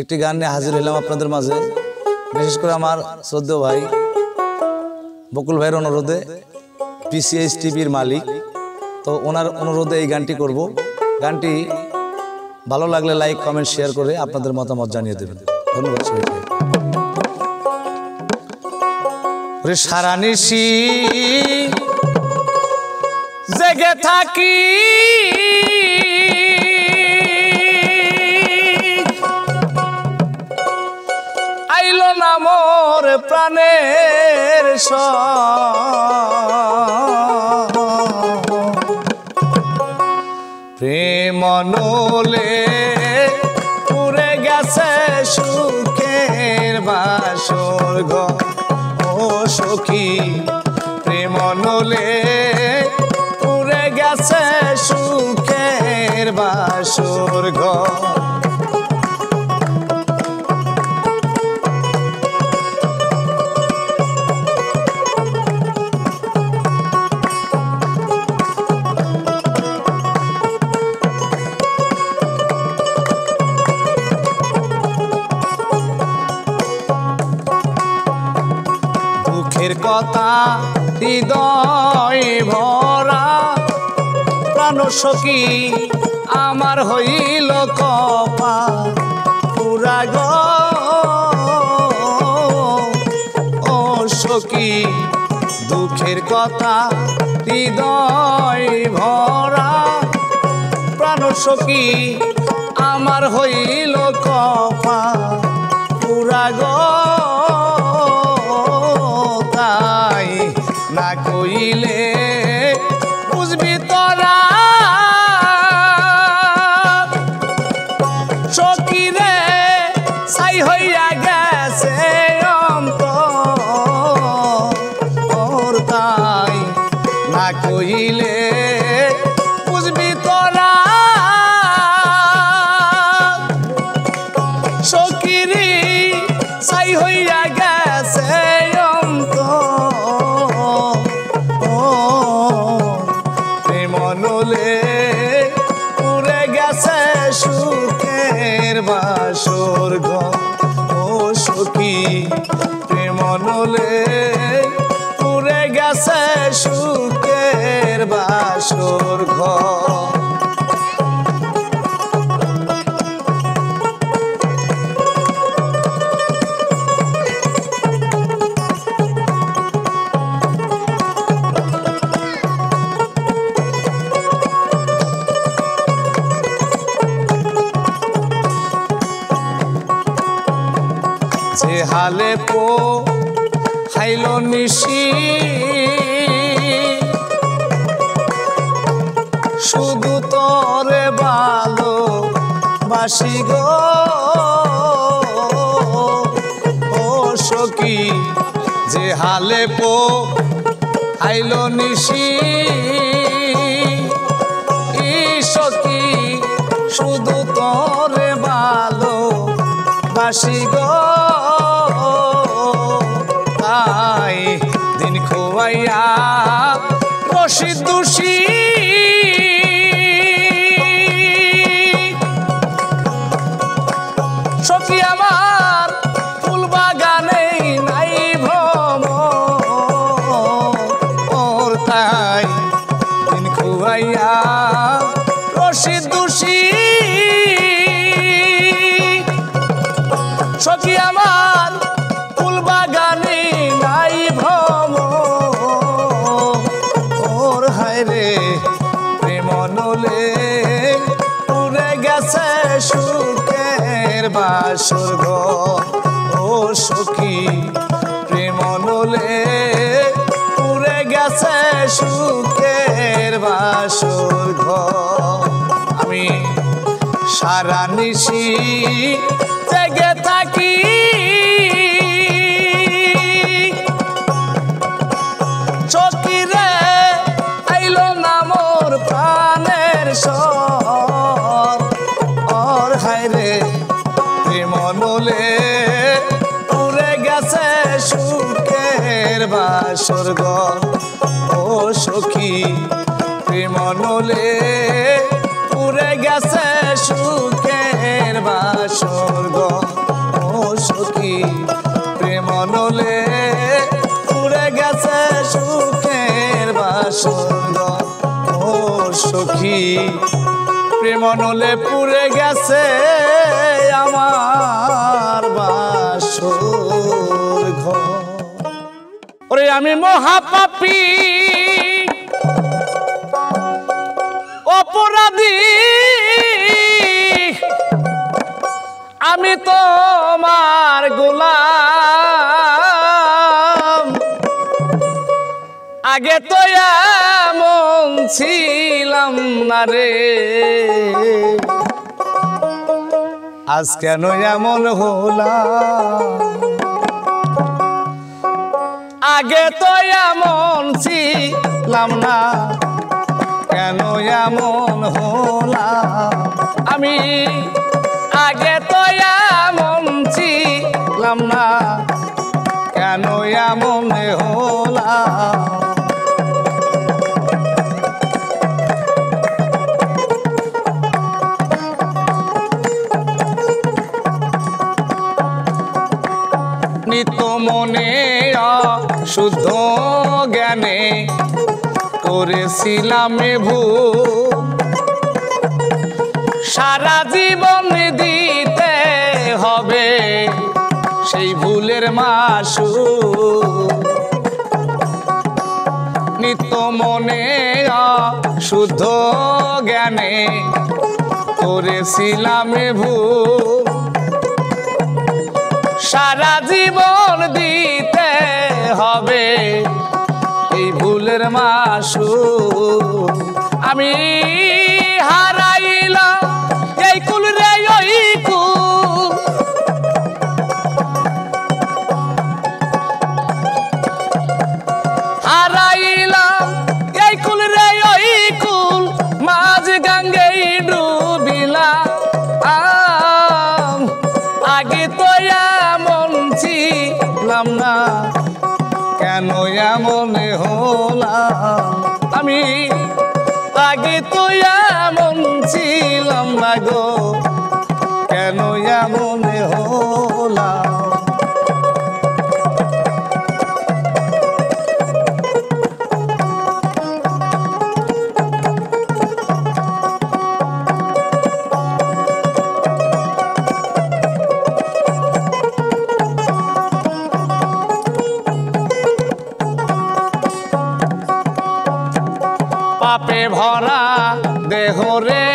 একটি গান নিয়ে হাজির হলাম আপনাদের মাঝে। বিশেষ করে আমার শ্রদ্ধেয় ভাই বকুল ভাইয়ের অনুরোধে, পিসিএস টিভির মালিক, তো ওনার অনুরোধে এই গানটি করব। গানটি ভালো লাগলে লাইক কমেন্ট শেয়ার করে আপনাদের মতামত জানিয়ে দেবেন। ধন্যবাদ সবাইকে। সারা নিশি জেগে থাকি আইলো না মোর প্রাণের প্রেম নলে পুরে গেছে সুখের বাসর ঘর। ও সখী প্রেম নলে পুরে গেছে সুখের বাসর ঘর। দুঃখের কথা হৃদয় ভরা প্রাণ সখী আমার হইল কপাল পুরা গো। ও সখী দুঃখের কথা হৃদয় ভরা প্রাণ সখী আমার হইল কপাল পুরা গো। না কইলে বুঝবি তোরা সখী রে ছাই হইয়া গেছে অন্তর তাই। না কইলে বুঝবি তোরা সখী রে ছাই হইয়া গেছে মনলে পুরে গেছে সুখের বাসর ঘর। ও সখী প্রেম নলে পুরে গেছে সুখের বাসর ঘর। যে হালে পো খাইল নিশি শুধু তোরে ভালো বাসি গো। ও সখী যে হালে পো খাইল নিশি সখী শুধু তোরে ভালো বাসি গো। তাই দিন খোয়াইয়া রশি দোষী সখী আমার ফুল বাগানে নাই ভ্রমর। তাই দিন খোয়াইয়া রশি দোষী সখী আমার ফুল বাগানে নাই ভ্রমর। হায় রে প্রেম নলে পুরে গেছে সুখের বাসর ঘর। ও সখী প্রেম নলে পুরে গেছে সুখের বাসর ঘর। আমি সারা নিশি জেগে থাকি সখী রে আইলো না মোর প্রাণের সর। হায় রে প্রেম নলে পুরে গেছে সুখের বাসর ঘর। ও সখী প্রেম নলে পুরে গেছে সুখের বাসর ঘর। সুখী প্রেম নলে পুড়ে গেছে সুখের বাসর ও সখী প্রেম নলে পুড়ে গেছে আমার বাসর ঘর ওরে আমি মহাপাপী অপরাধী আমি তোমার গোলাম আগে তো এমন ছিলাম না রে আজ কেন এমন হলাম আগে তো এমন ছিলাম না কেন এমন হলাম আমি আগে তো এমন ছিলাম না কেন এমন হলাম নিত মনে শুদ্ধ জ্ঞানে করেছিলাম ভুল সারা জীবন দিতে হবে সেই ভুলের মাসুল নিত্য মনে শুদ্ধ জ্ঞানে করেছিলাম ভুল সারা জীবন দিতে হবে এই ভুলের মাসুল আমি হারাইলাম এই কুল রে ওই কুল হারাইলাম এই কুল রে ওই কুল মাঝ গঙ্গেই ডুবিলাম আগে তো এমন ছিলাম না কেন এমন হলাম আমি আগে তো এমন ছিলাম না গো কেন এমন হলাম পাপে ভরা দেহ রে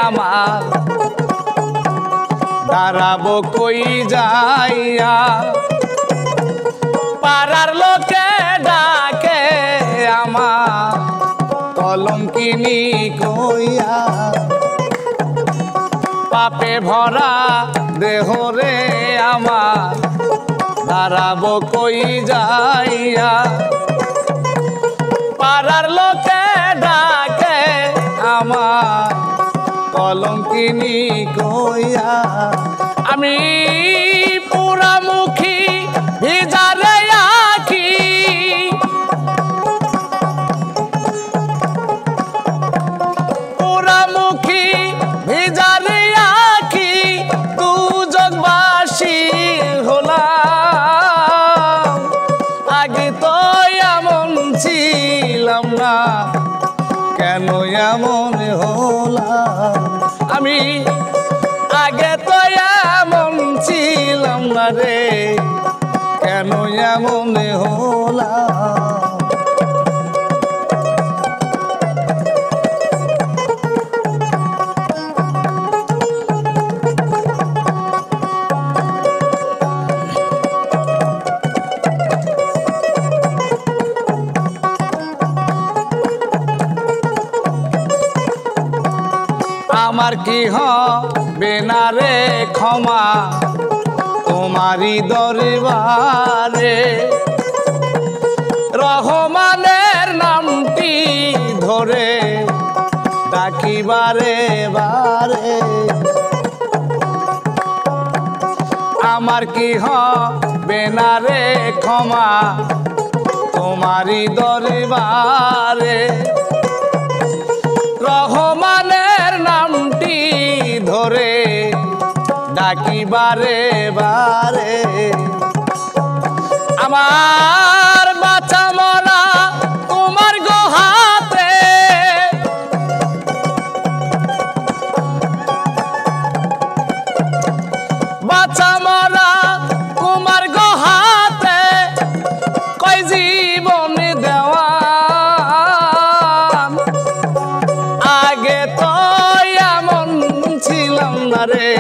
আমার দাঁড়াবো কই যাইয়া পাড়ার লোকে ডাকে আমার কলঙ্কিনী কইয়া পাপে ভরা দেহ রে আমার দাঁড়াবো কই যাইয়া পাড়ার লোকে ডাকে আমার কলঙ্কিনী কইয়া আমি পুরামুখী ভিজারে আঁখি পুরামুখী ভিজারে আঁখি দুজগবাসী হলাম আগে তো এমন ছিলাম না কেন এমন হলাম আমি আগে তো এমন ছিলাম না রে কেন এমন হলাম আমার কি হবে না রে ক্ষমা তোমারি দরবারে রহমানের নামটি ধরে ডাকি বারে বারে আমার কি হবে না রে ক্ষমা তোমারি দরবারে রহমানের নামটি ধরে ডাকি বারে বারে আমার বাঁচা মরা তোমার গো হাতে বাঁচা মরা তোমার গো হাতে কই জীবন দেওয়া আগে তো এমন ছিলাম না রে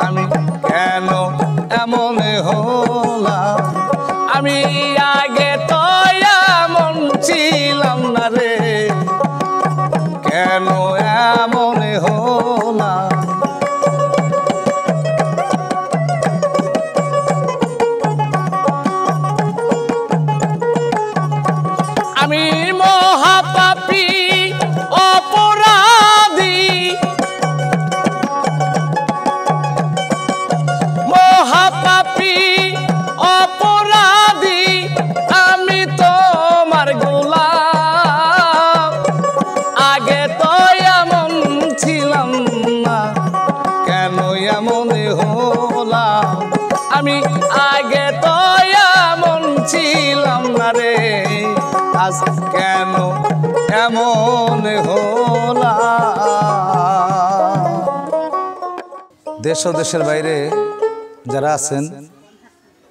আমি কেন এমন হলাম আমি আগে তো এমন ছিলাম না রে কেন এমন হলাম আমি মহাপাপী অপরাধী মহাপাপী অপরাধী আমি তোমার গোলাম আগে তো এমন ছিলাম না কেন এমন হলাম আমি আগে তো এমন ছিলাম না রে আজ কেন এমন হলাম দেশ ও দেশের বাইরে যারা আছেন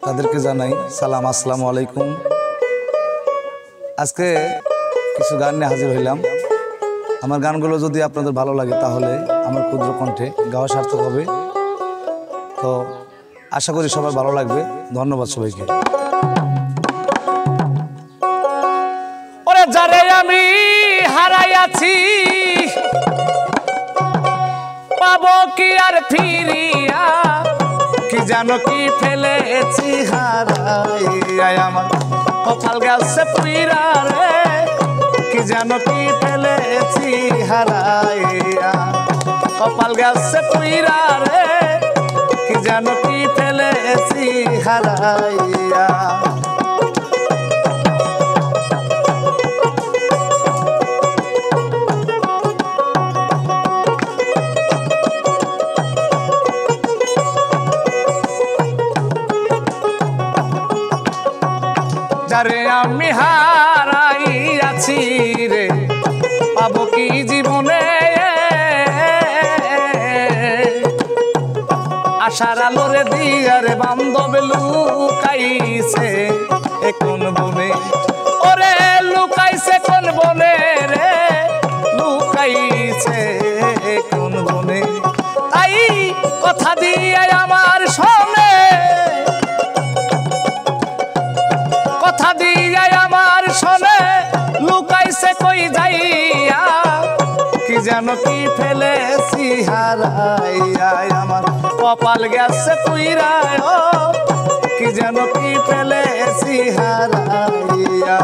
তাদেরকে জানাই সালাম আসসালামু আলাইকুম। আজকে কিছু গান নিয়ে হাজির হইলাম। আমার গানগুলো যদি আপনাদের ভালো লাগে তাহলে আমার ক্ষুদ্র কণ্ঠে গাওয়া সার্থক হবে। তো আশা করি সবার ভালো লাগবে। ধন্যবাদ সবাইকে। ওরে যারে আমি হারাইয়াছি পাবো কি আর ফিরিয়া কি জানো কি ফেলেছি হারাইয়া আমার কপাল গেছে পুইরা রে কি জানো কি ফেলেছি হারাইয়া কপাল গেছে পুইরা রে কি জানো কি ফেলেছি হারাইয়া যারে আমি হারাইয়াছি রে পাবো কি জীবনে আশার আলোরে দিয়ারে বান্ধব লুকাইছে কোন বনে ওরে লুকাইছে কোন বনে রে লুকাইছে কোন বনে তাই কথা দিয়ে আমার শোনে কথা দিয়ে আমার শোনে লুকাইছে কই যাইয়া কি জানো কি ফেলেছি হারাইয়া আমার কপাল গেছে পুইরা কি জানো কি ফেলেছি হারাইয়া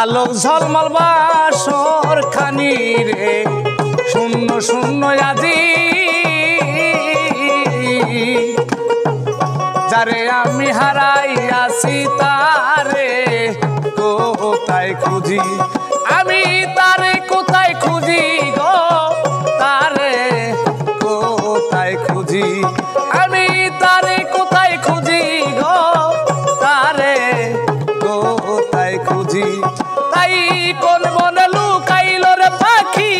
আলোক ঝলমল বাসর খানি রে শূন্য শূন্য আজি যারে আমি হারাইয়াছি তারে কোথায় খুঁজি আমি তারে কোথায় খুঁজি গো তারে কোথায় খুঁজি আমি তারে কোথায় খুঁজি গো তারে কোথায় খুঁজি তাই কোন বনে লুকাইল রে পাখি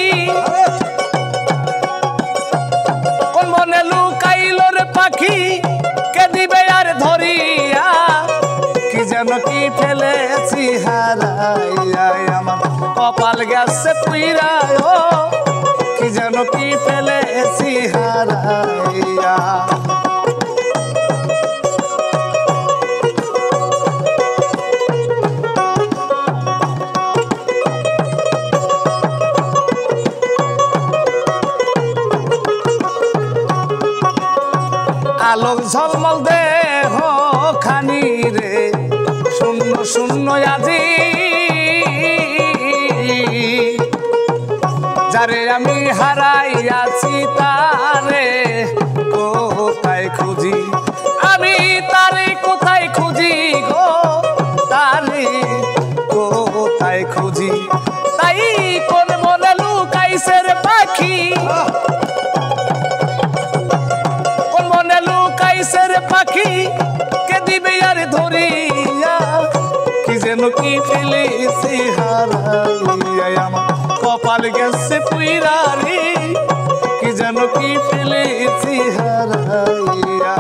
কোন বনে লুকাইল রে পাখি কে দিবে আর ধরিয়া কি যেন কি ফেলেছি হারাইয়া আমার কপাল গেছে পুইরা কি যেন কি ফেলেছি হারাইয়া আলোক ঝলমল দেহ খানি রে শূন্য শূন্য আজি যারে আমি হারাইয়াছি তারে কোথায় খুঁজি আমি তারে কোথায় খুঁজি গো তারে কোথায় খুঁজি তাই কোন মনে লুকাইছে রে পাখি কোন মনে লুকাইছে রে পাখি কে দিবে আর ধরিয়া কি যেন কি ফেলেছি হারাইয়া আমার কপাল গেছে পুইরা রে কি যেন কি ফেলেছি হারাইয়া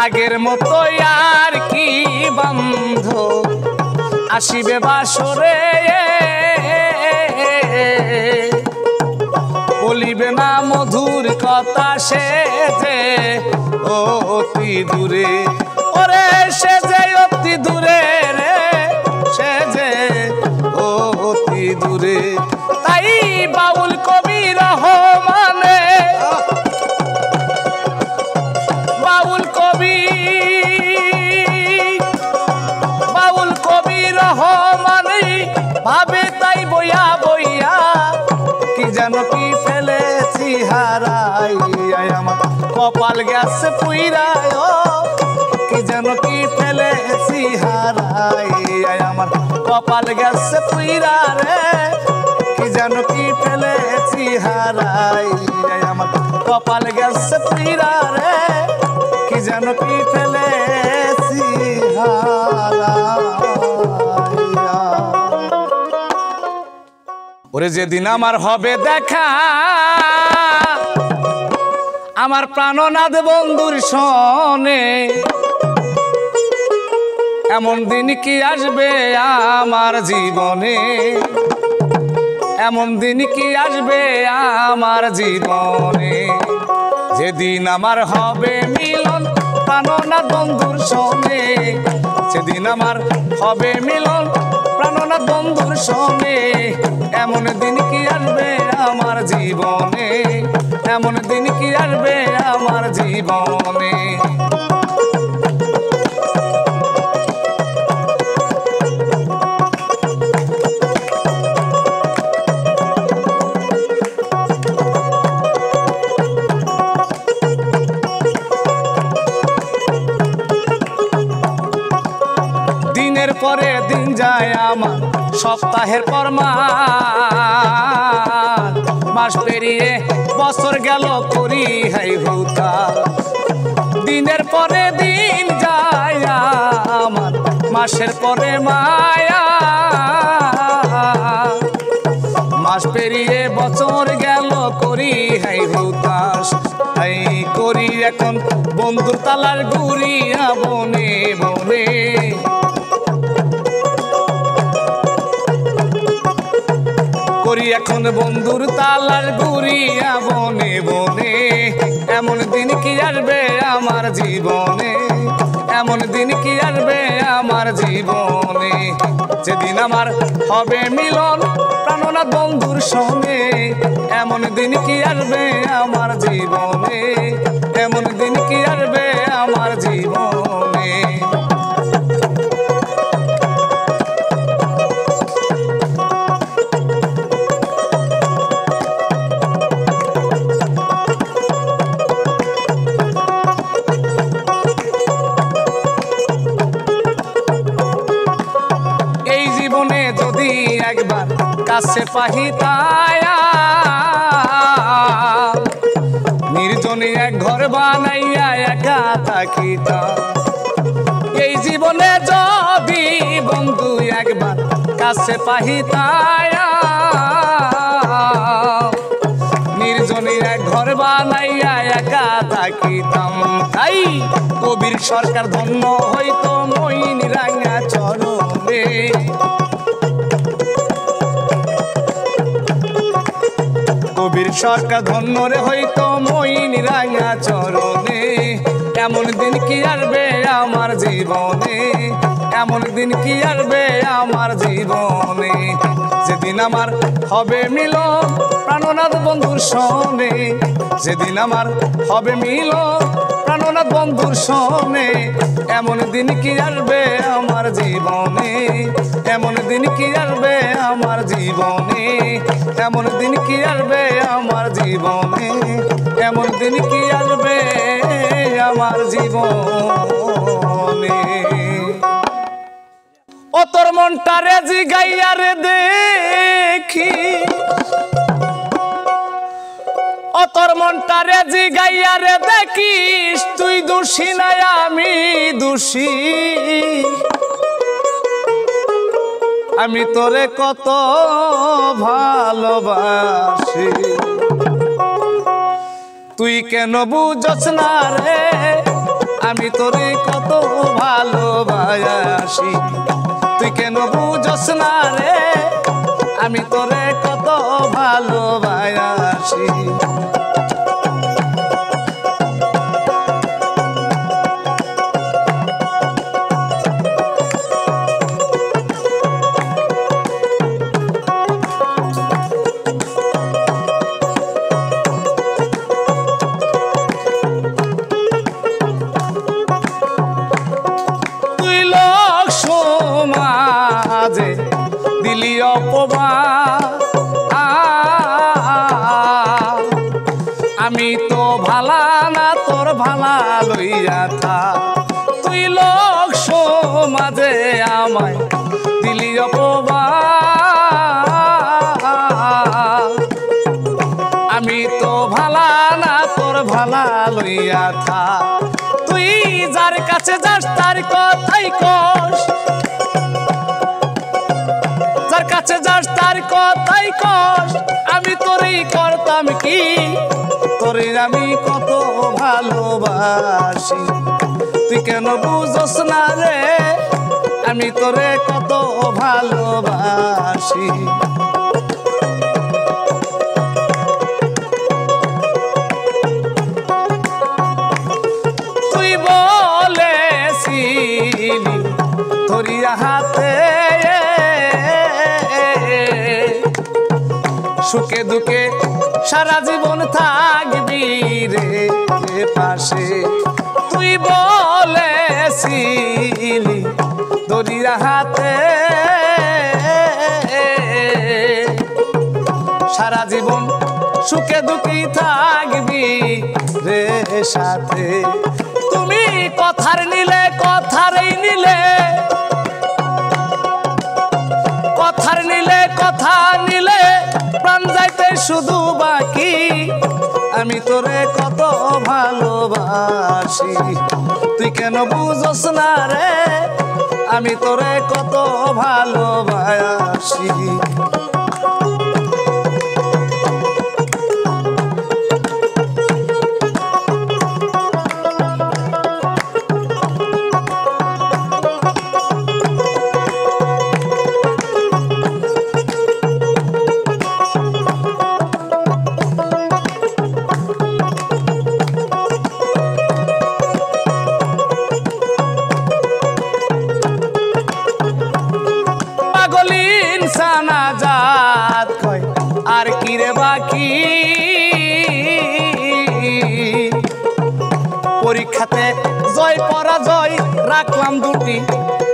আগের মতো আর কি বন্ধু আসিবে বাসরে বলিবে না মধুর কথা সে যে অতি দূরে ওরে সে যে অতি দূরে রে সে যে অতি দূরে তাই বাউল কবি রহমানে বাউল কবি রহমানে ভাবে তাই বইয়া বইয়া কি যেন কি ফেলেছি হারাইয়া আমার কপাল গেছে পুইরায় কি যেন কি ফেলেছি হারাইয়া আমার কপাল গেছে পুইরা রে কি যেন কি ফেলেছি হারাইয়া আমার কপাল গেছে পুইরা রে কি যেন কি ফেলেছি হারাইয়া ওরে যেদিন আমার হবে দেখা আমার প্রাণনাথ বন্ধুর সনে এমন দিন কি আসবে আমার জীবনে এমন দিন কি আসবে আমার জীবনে যেদিন আমার হবে মিলন প্রাণনাথ বন্ধুর সনে সেদিন আমার হবে মিলন প্রাণনাথ বন্ধুর সনে এমন দিন কি আসবে আমার জীবনে এমন দিন কি আসবে আমার জীবনে দিনের পরে দিন যায় আমার সপ্তাহের পর মাস পেরিয়ে বছর গেল করি হাই হুতা দিনের পরে দিন যায় আমার মাসের পরে মায়া মাস পেরিয়ে বছর গেল করি হাই হুতাস হাই করি এখন বন্ধুর তালার ঘুরিয়া বনে বনে করি এখন বন্ধুর তালার ঘুরিয়া বনে বনে এমন দিন কি আসবে আমার জীবনে এমন দিন কি আসবে আমার জীবনে যেদিন আমার হবে মিলন প্রাণনাথ বন্ধুর সঙ্গে এমন দিন কি আসবে আমার জীবনে এমন দিন কি আসবে আমার জীবনে একবার কাছে পাহিতায়া নির্জনে এক ঘর বানাইয়া একা থাকিতা এই জীবনে যদি বন্ধু একবার কাছে পাহিতায়া নির্জনে এক ঘর বানাইয়া একা থাকিতাম তাই কবির সরকার ধন্য হইতো মইন রাঙা চরণে কবির সরকার ধন্য রে হইতো মইনি রাঙা চরণে। এমন দিন কি আসবে আমার জীবনে, এমন দিন কি আসবে আমার জীবনে, যেদিন আমার হবে মিলন প্রাণনাথ বন্ধুর সনে, যেদিন আমার হবে মিলন প্রাণনাথ বন্ধুর সনে। এমন দিন কি আসবে আমার জীবনে, এমন দিন কি আসবে আমার জীবনে, এমন দিন কি আসবে আমার জীবনে, এমন দিন কি আসবে আমার জীবনে। ও তোর মনটা রে জিগাইয়া রে দেখি, ও তোর মনটা রে জিগাইয়া রে দেখিস, তুই দোষী নাই আমি দোষী। আমি তোরে কত ভালোবাসি, তুই কেন বুঝছ না রে, আমি তোরে কত ভালোবাসি। তুই কেন বুঝছ না রে, আমি তোরে কত ভালোবাসি। দিলি অপমান, আমি তো ভালা না তোর ভালা লইয়া থা। তুই লোক সমাজে আমায় দিলি অপমান, আমি তো ভালা না তোর ভালা লইয়া থা। তুই যার কাছে যাস তার কথাই কস, যার কাছে যাস তার কথাই কস। আমি তোরই করতাম কি, তোরে আমি কত ভালোবাসি। তুই কেন বুঝস না রে, আমি তোরে কত ভালোবাসি। তুই বলেছিলি ধরিয়া হাতে, সুখে দুঃখে সারা জীবন থাকবি রে পাশে। তুই বলেছিলি দরিয়া হাতে, সারা জীবন সুখে দুঃখে থাকবি রে সাথে। তুমি কথার নিলে কথারই নিলে, কথার নিলে কথা নিলে প্রাণ যাইতে শুধু বাকি। আমি তোরে কত ভালোবাসি, তুই কেন বুঝস না রে, আমি তোরে কত ভালোবাসি। আর কি রে বাকি, পরীক্ষাতে জয় পরাজয় রাখলাম দুটি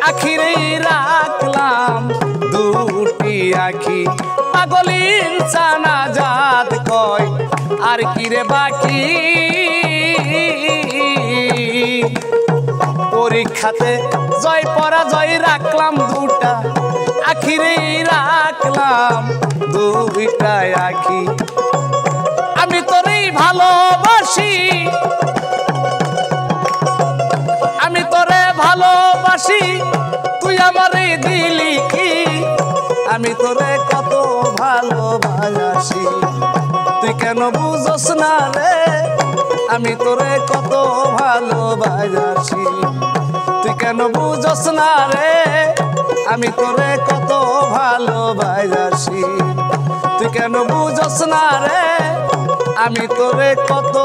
আখিরে, রাখলাম দুটি আখি। পাগল ইনসান আজাদ কয় আর কি রে বাকি, পরীক্ষাতে জয় পরাজয় রাখলাম দুটা আখিরে, রাখলাম দুইটা আখি। আমি তোরেই ভালোবাসি, আমি তোরে ভালোবাসি, তুই আমারে দিলি কি। আমি তোরে কত ভালোবাসি, তুই কেন বুঝস না রে, আমি তোরে কত ভালোবাসি। তুই কেন বুঝস না রে আমি তোরে কত ভালোবাসি তুই কেন বুঝস না রে আমি তোরে কত